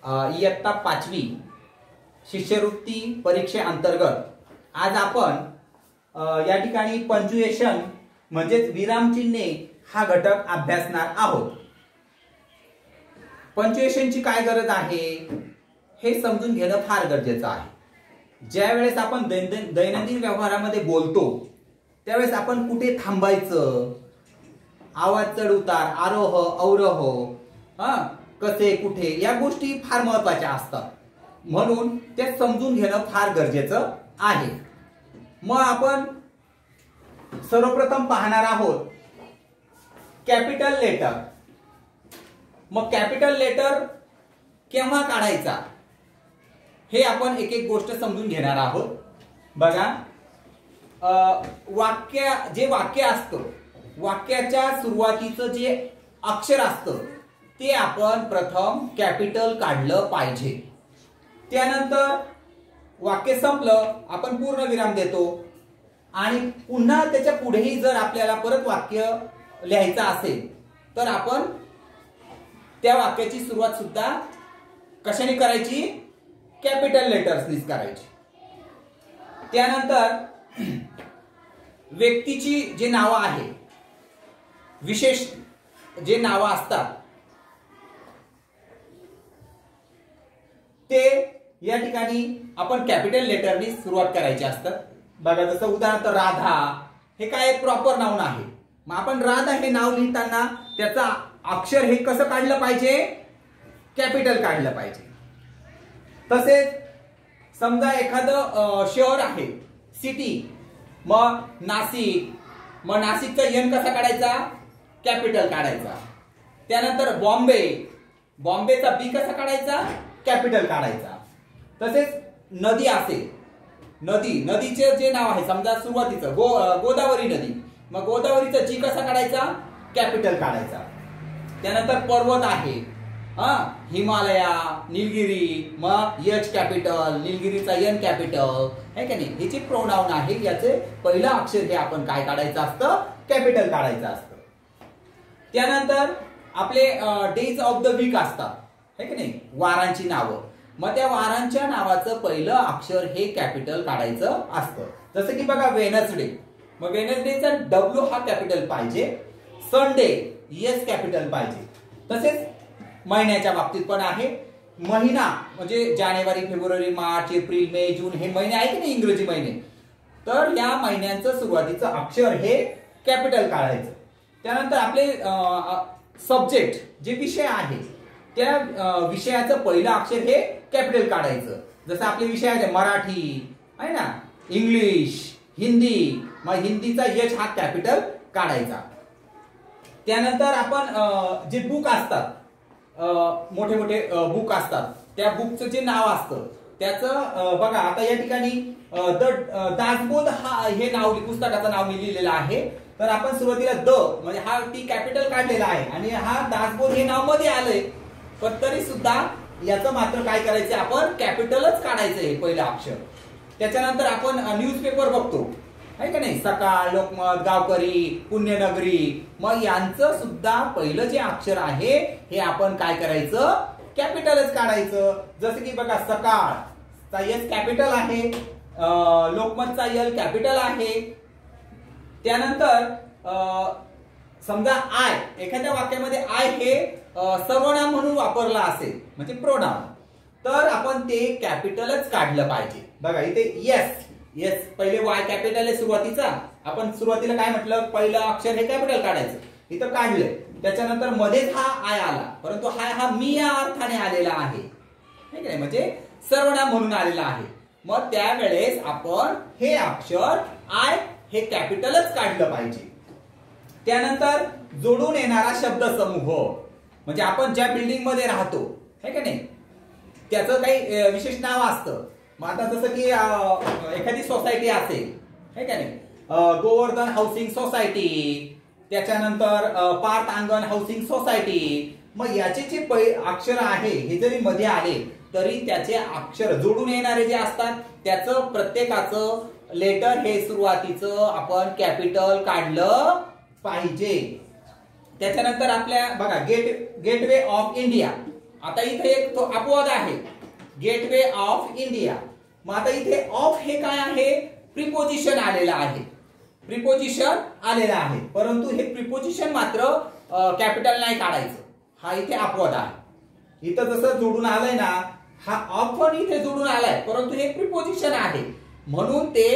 इयत्ता 5वी शिष्यवृत्ती परीक्षेअंतर्गत आज आपण या ठिकाणी पंक्च्युएशन म्हणजेच विरामचिन्हे हा घटक अभ्यासणार आहोत। पंक्च्युएशनची काय गरज आहे हे समजून घेणं फार गरजेचं आहे। ज्या वेळेस आपण दैनंदिन व्यवहारामध्ये बोलतो त्यावेळेस आपण कुठे थांबायचं, आवाज चढ उतार, आरोह अवरोह, कसे कुठे या गोष्टी फार महत्त्वाच्या असतात, म्हणून ते समजून घेणं फार गरजेचं आहे। मग आपण सर्वप्रथम पाहणार आहोत कॅपिटल लेटर। मग कॅपिटल लेटर केव्हा काढायचा हे आपण एक एक गोष्ट समजून घेणार आहोत। बघा, वाक्य असतं, वाक्याच्या सुरुवातीचं जे अक्षर असतं ते आपण प्रथम कॅपिटल काढलं पाहिजे। त्यानंतर वाक्य संपलं आपण पूर्ण विराम देतो आणि पुन्हा त्याच्या पुढेही जर आपल्याला परत वाक्य लिहायचं असेल तर आपण त्या वाक्याची सुरुवात सुद्धा कशाने करायची, कॅपिटल लेटर्सनीच करायची। त्यानंतर व्यक्तीची जे नावं आहे, विशेष जे नावं असतात ते या ठिकाणी आपण कॅपिटल लेटरनी सुरुवात करायची असतात। बघा, जसं उदाहरणार्थ राधा हे काय प्रॉपर नाउन आहे, मग आपण राधा हे नाव लिहिताना त्याचा अक्षर हे कसं काढलं पाहिजे, कॅपिटल काढलं पाहिजे। तसेच समजा एखादं शहर आहे, सिटी, मग नाशिक, मग नाशिकचा एन कसा काढायचा, कॅपिटल काढायचा। त्यानंतर बॉम्बे, बॉम्बेचा बी कसा काढायचा, कॅपिटल काढायचा। तसेच नदी असेल, नदीचे जे नाव आहे समजा सुरुवातीचं गोदावरी नदी, मग गोदावरीचा जी कसा काढायचा, कॅपिटल काढायचा। त्यानंतर पर्वत आहे, हिमालया, निलगिरी, मग एच कॅपिटल, निलगिरीचा एन कॅपिटल, है का नाही। हे जे प्रोनाउन आहे याचे पहिलं अक्षर हे आपण काय काढायचं असतं, कॅपिटल काढायचं असतं। त्यानंतर आपले डेज ऑफ द वीक असतात, है की नाही, वारांची नावं, मग त्या वारांच्या नावाचं पहिलं अक्षर हे कॅपिटल काढायचं असतं। जसं की बघा वेनसडे, मग वेनसडेचा डब्ल्यू हा कॅपिटल पाहिजे, संडे एस कॅपिटल पाहिजे। तसेच महिन्याच्या बाबतीत पण आहे, महिना म्हणजे जानेवारी, फेब्रुवारी, मार्च, एप्रिल, मे, जून हे महिने आहे की नाही इंग्रजी महिने, तर या महिन्यांचं सुरुवातीचं अक्षर हे कॅपिटल काढायचं। त्यानंतर आपले सब्जेक्ट जे विषय आहे त्या विषयाचं पहिलं अक्षर हे कॅपिटल काढायचं। जसं आपले विषय आहे मराठी आहे ना, इंग्लिश, हिंदी, मग हिंदीचा एच हा कॅपिटल काढायचा। त्यानंतर आपण जे बुक असतात, मोठे मोठे बुक असतात, त्या बुकचं जे नाव असतं त्याचं बघा, आता या ठिकाणी दासबोध हा हे नाव पुस्तकाचं नाव मी लिहिलेलं आहे, तर आपण सुरुवातीला द म्हणजे हा टी कॅपिटल काढलेला आहे आणि हा दासबोध हे नाव मध्ये आलंय, पण तरी सुद्धा याचं मात्र काय करायचं, आपण कॅपिटलच काढायचं आहे पहिलं अक्षर। त्याच्यानंतर आपण न्यूजपेपर बघतो आहे का नाही, सकाळ, लोकमत, गावकरी, पुण्यनगरी, मग यांचं सुद्धा पहिलं जे अक्षर आहे हे आपण काय करायचं, कॅपिटलच काढायचं। जसं की बघा, सकाळचा एस कॅपिटल आहे, लोकमतचा एल कॅपिटल आहे। त्यानंतर समजा आय, एखाद्या वाक्यामध्ये आय हे सर्वनाम म्हणून वापरला असेल म्हणजे प्रोनाउन, तर आपण ते कॅपिटलच काढलं पाहिजे। बघा इथे येस पहिले वाय कॅपिटल आहे सुरुवातीचा, आपण सुरुवातीला काय म्हटलं, पहिलं अक्षर हे कॅपिटल काढायचं, इथं काढलंय। त्याच्यानंतर मध्येच हा आय आला, परंतु हा मी या अर्थाने आलेला आहे, ठीक आहे, म्हणजे सर्वनाम म्हणून आलेला आहे। मग त्यावेळेस आपण हे अक्षर आय हे कॅपिटलच काढलं पाहिजे। त्यानंतर जोडून येणारा शब्द समूह, म्हणजे आपण ज्या बिल्डिंग मध्ये राहतो है का नाही, त्याचं काही विशेष नाव असतं। मग आता जसं की एखादी सोसायटी असेल है का नाही, गोवर्धन हाऊसिंग सोसायटी, त्याच्यानंतर पार्थ अंगण हाऊसिंग सोसायटी, मग याचे जे अक्षर आहे हे जरी मध्ये आले तरी त्याचे अक्षर जोडून येणारे जे असतात त्याचं प्रत्येकाचं लेटर हे सुरुवातीचं आपण कॅपिटल काढलं पाहिजे। त्याच्यानंतर आपल्या बघा गेटवे ऑफ इंडिया आता इथे एक तो अपवाद आहे, गेटवे ऑफ इंडिया. मग आता इथे ऑफ हे काय आहे, प्रिपोजिशन आलेलं आहे, प्रिपोजिशन आलेलं आहे, परंतु हे प्रिपोजिशन मात्र कॅपिटल नाही काढायचं. हा इथे अपवाद आहे. इथं जसं जोडून आलंय ना, हा ऑफ पण इथे जोडून आलाय, परंतु हे प्रिपोजिशन आहे म्हणून ते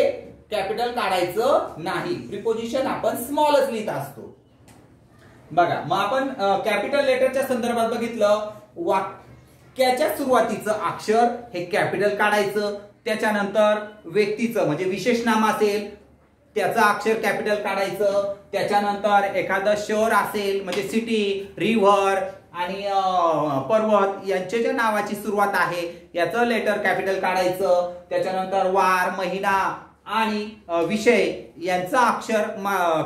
कॅपिटल काढायचं नाही. प्रिपोजिशन आपण स्मॉलच लिहित असतो. बघा, मग आपण कॅपिटल लेटरच्या संदर्भात बघितलं, वाक्याच्या सुरुवातीचं अक्षर हे कॅपिटल काढायचं. त्याच्यानंतर व्यक्तीचं म्हणजे विशेष नाम असेल त्याचं अक्षर कॅपिटल काढायचं. त्याच्यानंतर एखादं शहर असेल म्हणजे सिटी, रिव्हर आणि पर्वत यांच्या ज्या नावाची सुरुवात आहे याचं लेटर कॅपिटल काढायचं. त्याच्यानंतर वार, महिना आणि विषय यांचं अक्षर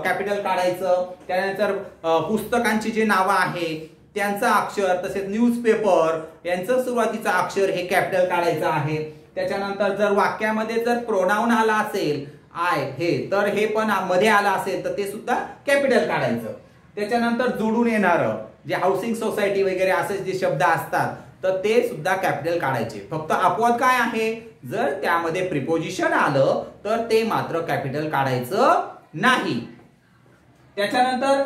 कॅपिटल काढायचं. त्यानंतर पुस्तकांची जे नावं आहे त्यांचं अक्षर, तसेच न्यूजपेपर यांचं सुरुवातीचं अक्षर हे कॅपिटल काढायचं आहे. त्याच्यानंतर जर वाक्यामध्ये जर प्रोनाउन आला असेल आय हे, तर हे पण मध्ये आला असेल तर ते सुद्धा कॅपिटल काढायचं. त्याच्यानंतर जोडून येणारं जे हाऊसिंग सोसायटी वगैरे असे जे शब्द असतात तर ते सुद्धा कॅपिटल काढायचे. फक्त अपवाद काय आहे, जर त्यामध्ये प्रिपोजिशन आलं तर ते मात्र कॅपिटल काढायचं नाही. त्याच्यानंतर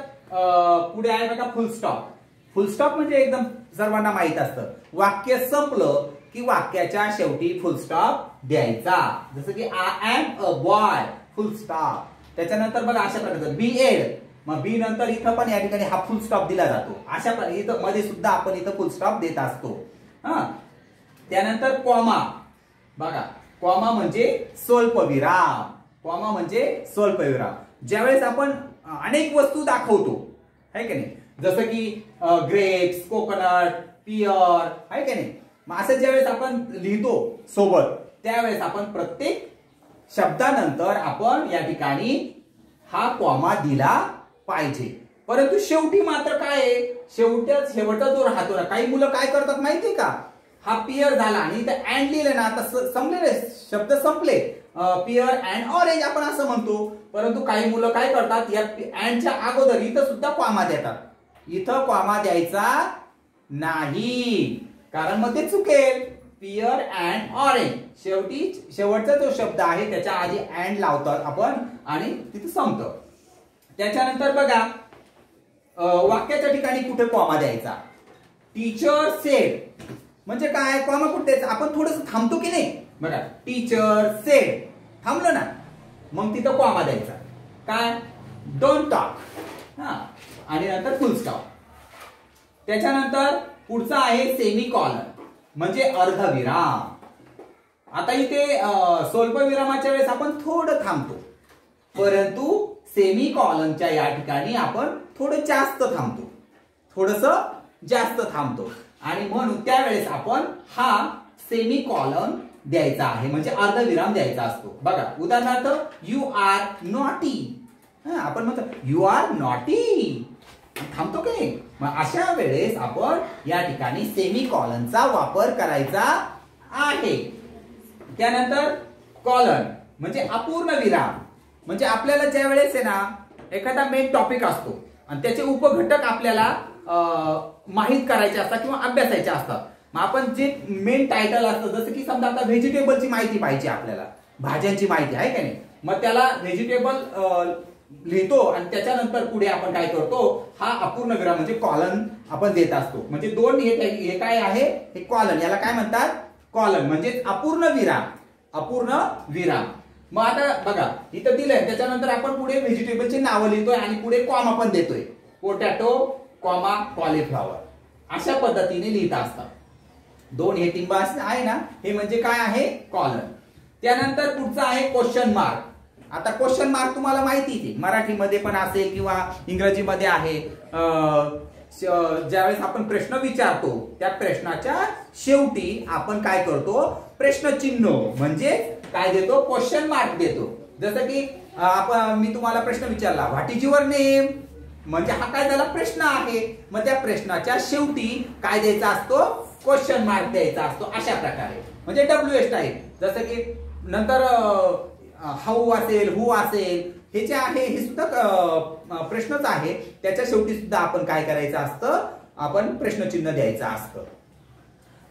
पुढे आहे बघा फुल स्टॉप. फुल स्टॉप म्हणजे एकदम सर्वांना माहित असतं, वाक्य संपलं की वाक्याच्या शेवटी फुल स्टॉप द्यायचा. जसं की I am a boy, full stop. त्याच्यानंतर बघा अशा प्रकारचं बी एड, मग बी नंतर इथं पण या ठिकाणी हा फुल स्टॉप दिला जातो. अशा प्रकारे इथं मध्ये सुद्धा आपण इथं फुल स्टॉप देत असतो. त्यानंतर कॉमा. बघा, कॉमा म्हणजे स्वल्पविराम. कॉमा म्हणजे स्वल्पविराम. ज्यावेळेस आपण अनेक वस्तू दाखवतो आहे की नाही, जसं की ग्रेप्स, कोकोनट, पियर आहे की नाही, मग असं ज्यावेळेस आपण लिहितो सोबत त्यावेळेस आपण प्रत्येक शब्दानंतर आपण या ठिकाणी हा कॉमा दिला पाहिजे. परंतु शेवटी मात्र काय आहे, शेवटचा जो राहतो ना, काही मुलं काय करतात माहितीये का, हा पियर झाला आणि इथे अँड लिहिलं ना आता संपलेले शब्द संपले, पियर अँड ऑरेंज आपण असं म्हणतो. परंतु काही मुलं काय करतात, या अँडच्या अगोदर इथं सुद्धा कॉमा देतात. इथं कॉमा द्यायचा नाही कारण मग ते चुकेल. पियर अँड ऑरेंज, शेवटचा जो शब्द आहे त्याच्या आधी अँड लावतात आपण आणि तिथे संपतं. त्याच्यानंतर बघा वाक्याच्या ठिकाणी कुठे कॉमा द्यायचा. टीचर सेड म्हणजे काय, कॉमा कुठे द्यायचा, आपण थोडंसं थांबतो की नाही. बघा, टीचर सेड थांबलो ना, मग तिथं कॉमा द्यायचा. काय, डोंट टॉक, आणि नंतर फुल स्टॉप. त्याच्यानंतर पुढचा आहे सेमी कॉलन म्हणजे अर्धविराम. आता इथे स्वल्पविरामाच्या वेळेस आपण थोडं थांबतो, परंतु सेमी कॉलनच्या या ठिकाणी आपण थोडं जास्त थांबतो, थोडस जास्त थांबतो आणि म्हणून त्यावेळेस आपण हा सेमी कॉलन द्यायचा आहे म्हणजे अर्धविराम द्यायचा असतो. बघा उदाहरणार्थ, यू आर नॉटी, आपण म्हणतो यू आर नॉटी, थांबतो की नाही. मग अशा वेळेस आपण या ठिकाणी सेमी कॉलनचा वापर करायचा आहे. त्यानंतर कॉलन म्हणजे अपूर्ण विराम. म्हणजे आपल्याला ज्या वेळेस आहे ना एखादा मेन टॉपिक असतो आणि त्याचे उपघटक आपल्याला माहित करायचे असतात किंवा अभ्यासायचे असतात. मग आपण जे मेन टायटल असतं, जसं की समजा आता व्हेजिटेबलची माहिती पाहिजे आपल्याला, भाज्यांची माहिती आहे का नाही, मग त्याला व्हेजिटेबल लिहितो आणि त्याच्यानंतर पुढे आपण काय करतो, हा अपूर्ण विराम म्हणजे कॉलन आपण देत असतो. म्हणजे दोन हे काय आहे, हे कॉलन, याला काय म्हणतात, कॉलन म्हणजे अपूर्ण विराम, अपूर्ण विराम. मग आता बघा इथं दिलंय, त्याच्यानंतर आपण पुढे व्हेजिटेबलची नावं लिहितोय आणि पुढे कॉमा पण देतोय, पोटॅटो कॉमा कॉलीफ्लॉवर, अशा पद्धतीने लिहित असतात. दोन हे टिंब आहे ना, हे म्हणजे काय आहे, कॉलन. त्यानंतर पुढचा आहे क्वेश्चन मार्क. आता क्वेश्चन मार्क तुम्हाला माहितीच आहे, मराठीमध्ये पण असेल किंवा इंग्रजीमध्ये आहे. ज्यावेळेस आपण प्रश्न विचारतो त्या प्रश्नाच्या शेवटी आपण काय करतो, प्रश्नचिन्ह म्हणजे काय देतो, क्वेश्चन मार्क देतो. जसं की मी तुम्हाला प्रश्न विचारला, व्हॉट इज युअर नेम, म्हणजे हा काय झाला, प्रश्न आहे. मग त्या प्रश्नाच्या शेवटी काय द्यायचा असतो, क्वेश्चन मार्क द्यायचा असतो. अशा प्रकारे म्हणजे WH टाईप. जसं की नंतर हाऊ असेल, हु असेल, हे जे आहे हे सुद्धा प्रश्नच आहे. त्याच्या शेवटी सुद्धा आपण काय करायचं असतं, आपण प्रश्नचिन्ह द्यायचं असतं.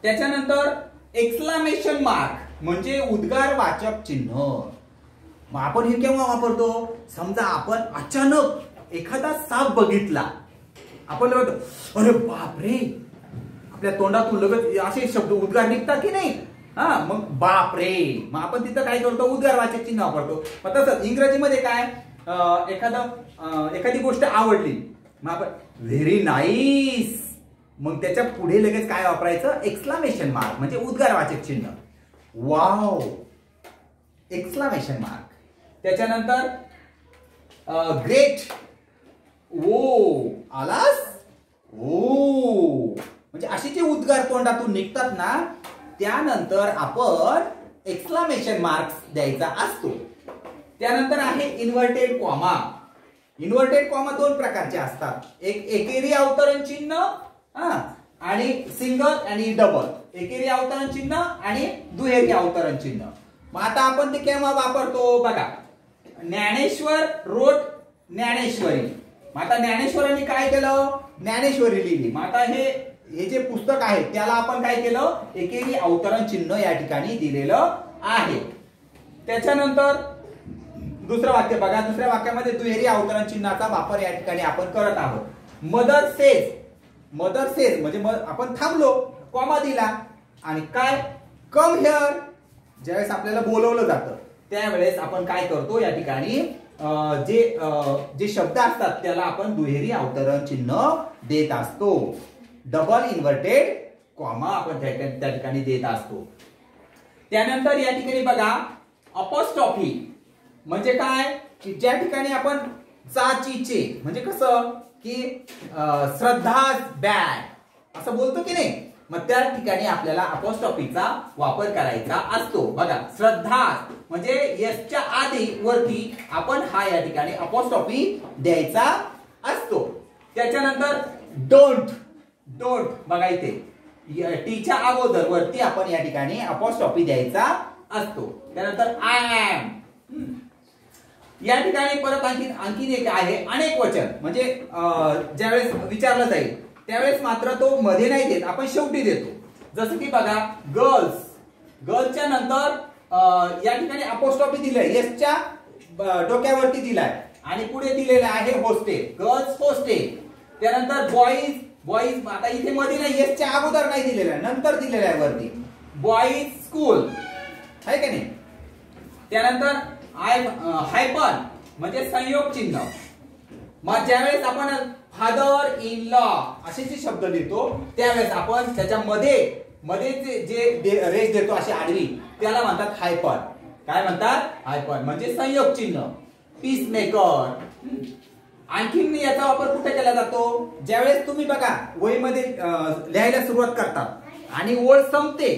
त्याच्यानंतर एक्सक्लामेशन मार्क म्हणजे उद्गारवाचक चिन्ह. मग आपण हे केव्हा वापरतो? समजा आपण अचानक एखादा साप बघितला, आपण लगेच अरे बापरे, आपल्या तोंडातून लगेच असे शब्द उद्गार निघतात की नाही? हा, मग बापरे, मग आपण तिथं काय करतो? उद्गारवाचक चिन्ह वापरतो. मग तसंच इंग्रजीमध्ये काय, एखादी गोष्ट आवडली, मग आपण व्हेरी नाईस, मग त्याच्या पुढे लगेच काय वापरायचं? एक्सक्लामेशन मार्क म्हणजे उद्गारवाचक चिन्ह. Wow, exclamation mark. त्याच्यानंतर ग्रेट, ओ आलास, ओ, म्हणजे असे जे उद्गार तोंडातून निघतात ना, त्यानंतर आपण एक्सक्लामेशन मार्क्स द्यायचा असतो. त्यानंतर आहे इन्व्हर्टेड कॉमा. इन्व्हर्टेड कॉमा दोन प्रकारचे असतात, एक एकेरी अवतरण चिन्ह आणि सिंगल आणि डबल. एकेरी अवतरण चिन्ह आणि दुहेरी अवतरण चिन्ह. मग आता आपण ते केव्हा वापरतो बघा. ज्ञानेश्वर रोट ज्ञानेश्वरी. मग आता ज्ञानेश्वरांनी काय केलं? ज्ञानेश्वरी लिहिली. मग आता हे जे पुस्तक आहे त्याला आपण काय केलं? एकेरी अवतरण चिन्ह या ठिकाणी दिलेलं आहे. त्याच्यानंतर दुसरं वाक्य बघा. दुसऱ्या वाक्यामध्ये दुहेरी अवतरण चिन्हाचा वापर या ठिकाणी आपण करत आहोत. मदर सेज, मदर सेज म्हणजे आपण थांबलो, कॉमा दिला आणि काय? Come here. ज्यावेळेस आपल्याला बोलवलं जातं त्यावेळेस आपण काय करतो? या ठिकाणी जे शब्द असतात त्याला आपण दुहेरी अवतरण चिन्ह देत असतो. डबल इन्व्हर्टेड कॉमा आपण त्या ठिकाणी देत असतो. त्यानंतर या ठिकाणी बघा अपॉस्ट्रॉफी म्हणजे काय? की ज्या ठिकाणी आपण चाचीचे म्हणजे कसं की श्रद्धा बॅग असं बोलतो की नाही, मग त्या ठिकाणी आपल्याला अपॉस्ट्रॉफीचा वापर करायचा असतो. बघा श्रद्धा म्हणजे एसच्या आधी वरती आपण हा या ठिकाणी अपॉस्ट्रॉफी द्यायचा असतो. त्याच्यानंतर डोंट, डोंट बघा इथे टीच्या अगोदर वरती आपण या ठिकाणी अपॉस्ट्रॉफी द्यायचा असतो. त्यानंतर आय एम. या ठिकाणी परत आणखीन एक आहे अनेक वचन म्हणजे ज्यावेळेस विचारलं जाईल त्यावेळेस मात्र तो मध्ये नाही देत, आपण शेवटी देतो. जसं की बघा गर्ल्स, गर्ल्सच्या नंतर या ठिकाणी अपॉस्ट्रॉफी दिलंय, एसच्या डोक्यावरती दिलाय आणि पुढे दिलेलं आहे हॉस्टेल, गर्ल्स हॉस्टेल. त्यानंतर बॉईज, बॉईज आता इथे मध्ये नाही, एसच्या अगोदर नाही दिलेलं आहे, नंतर दिलेलं आहे वरती. बॉईज स्कूल आहे का नाही. त्यानंतर हायपन म्हणजे संयोग चिन्ह. मग ज्यावेळेस आपण फादर इन लॉ असे जे शब्द लिहितो त्यावेळेस आपण त्याच्यामध्ये जे रेष देतो अशी आडवी त्याला म्हणतात हायपन. काय म्हणतात? हायपन म्हणजे संयोग चिन्ह. Peace maker. आणखीन याचा वापर कुठे केला जातो? ज्यावेळेस तुम्ही बघा वहीमध्ये लिहायला सुरुवात करतात आणि ओळ संपते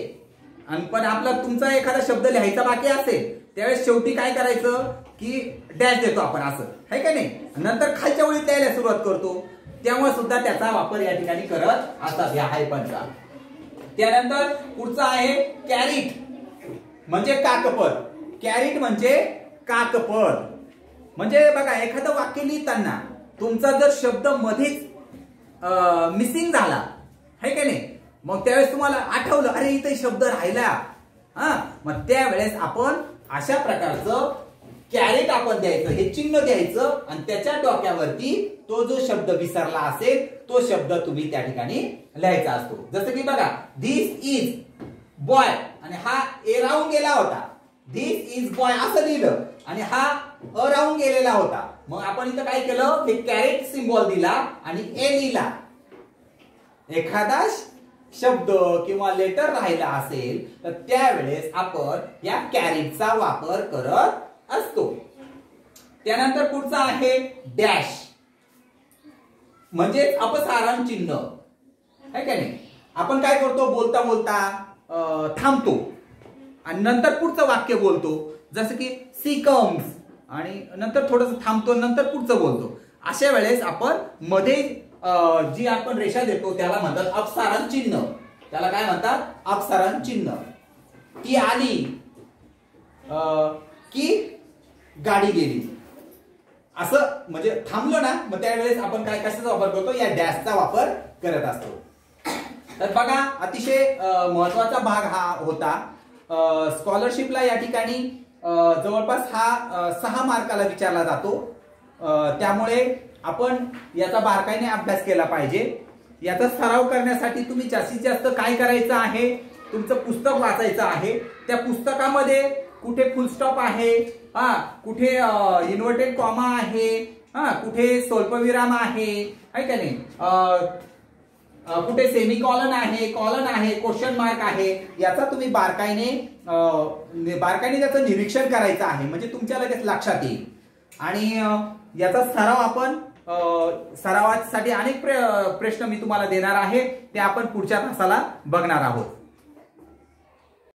आणि पण आपला तुमचा एखादा शब्द लिहायचा बाकी असेल त्यावेळेस शेवटी काय करायचं की डॅश देतो आपण असं, आहे का नाही. नंतर खालच्या ओळीत लिहायला सुरुवात करतो त्यामुळे सुद्धा त्याचा वापर या ठिकाणी करत असतात या हायपनचा. त्यानंतर पुढचा आहे कॅरिट म्हणजे काकपद. कॅरिट म्हणजे काकपद म्हणजे बघा एखादं वाक्य लिहिताना तुमचा जर शब्द मध्येच मिसिंग झाला आहे का नाही, मग त्यावेळेस तुम्हाला आठवलं अरे इथे शब्द राहिला, मग त्यावेळेस आपण अशा प्रकारचं कॅरेट आपण द्यायचं, हे चिन्ह द्यायचं आणि त्याच्या डोक्यावरती तो जो शब्द विसरला असेल तो शब्द तुम्ही त्या ठिकाणी लिहायचा असतो. जसं की बघा धिस इज बॉय आणि हा ए राहून गेला होता, धिस इज बॉय असं लिहिलं आणि हा अ राहून गेलेला होता. मग आपण इथं काय केलं, हे कॅरेट सिम्बॉल दिला आणि ए लिहिला. एखादा शब्द किंवा लेटर राहिला असेल तर त्यावेळेस आपण या कॅरेटचा वापर करत असतो. त्यानंतर पुढचा आहे डॅश म्हणजे अपसारण चिन्ह, है का नाही. आपण काय करतो, बोलता बोलता थांबतो आणि नंतर पुढचं वाक्य बोलतो. जसं की सी कम्स आणि नंतर थोडंसं थांबतो नंतर पुढचं बोलतो. अशा वेळेस आपण मध्ये जी आपण रेषा देतो त्याला म्हणतात अपसारण चिन्ह. त्याला काय म्हणतात, अपसारण चिन्ह. ती आली की गाडी गेली असं म्हणजे थांबलो ना, मग त्यावेळेस आपण काय कशाचा वापर करतो, या डॅशचा वापर करत असतो. तर बघा अतिशय महत्वाचा भाग हा होता. स्कॉलरशिपला या ठिकाणी जवळपास हा 6 मार्काला विचारला जातो. त्यामुळे आपण याचा बारकाईने अभ्यास केला पाहिजे. याचा सराव करण्यासाठी तुम्ही जास्तीत जास्त काय करायचं आहे, तुमचं पुस्तक वाचायचं आहे. त्या पुस्तकामध्ये कुठे फुल स्टॉप आहे, कुठे इन्व्हर्टेड कॉमा आहे, कुठे स्वल्पविराम आहे का नाही, कुठे सेमीकॉलन आहे, कॉलन आहे, क्वेश्चन मार्क आहे, याचा तुम्ही बारकाईने त्याचं निरीक्षण करायचं आहे. म्हणजे तुमच्या लगेच लक्षात येईल. आणि याचा सराव आपण सरावासाठी अनेक प्रश्न मी तुम्हाला देणार आहे, ते आपण पुढच्या तासाला बघणार आहोत.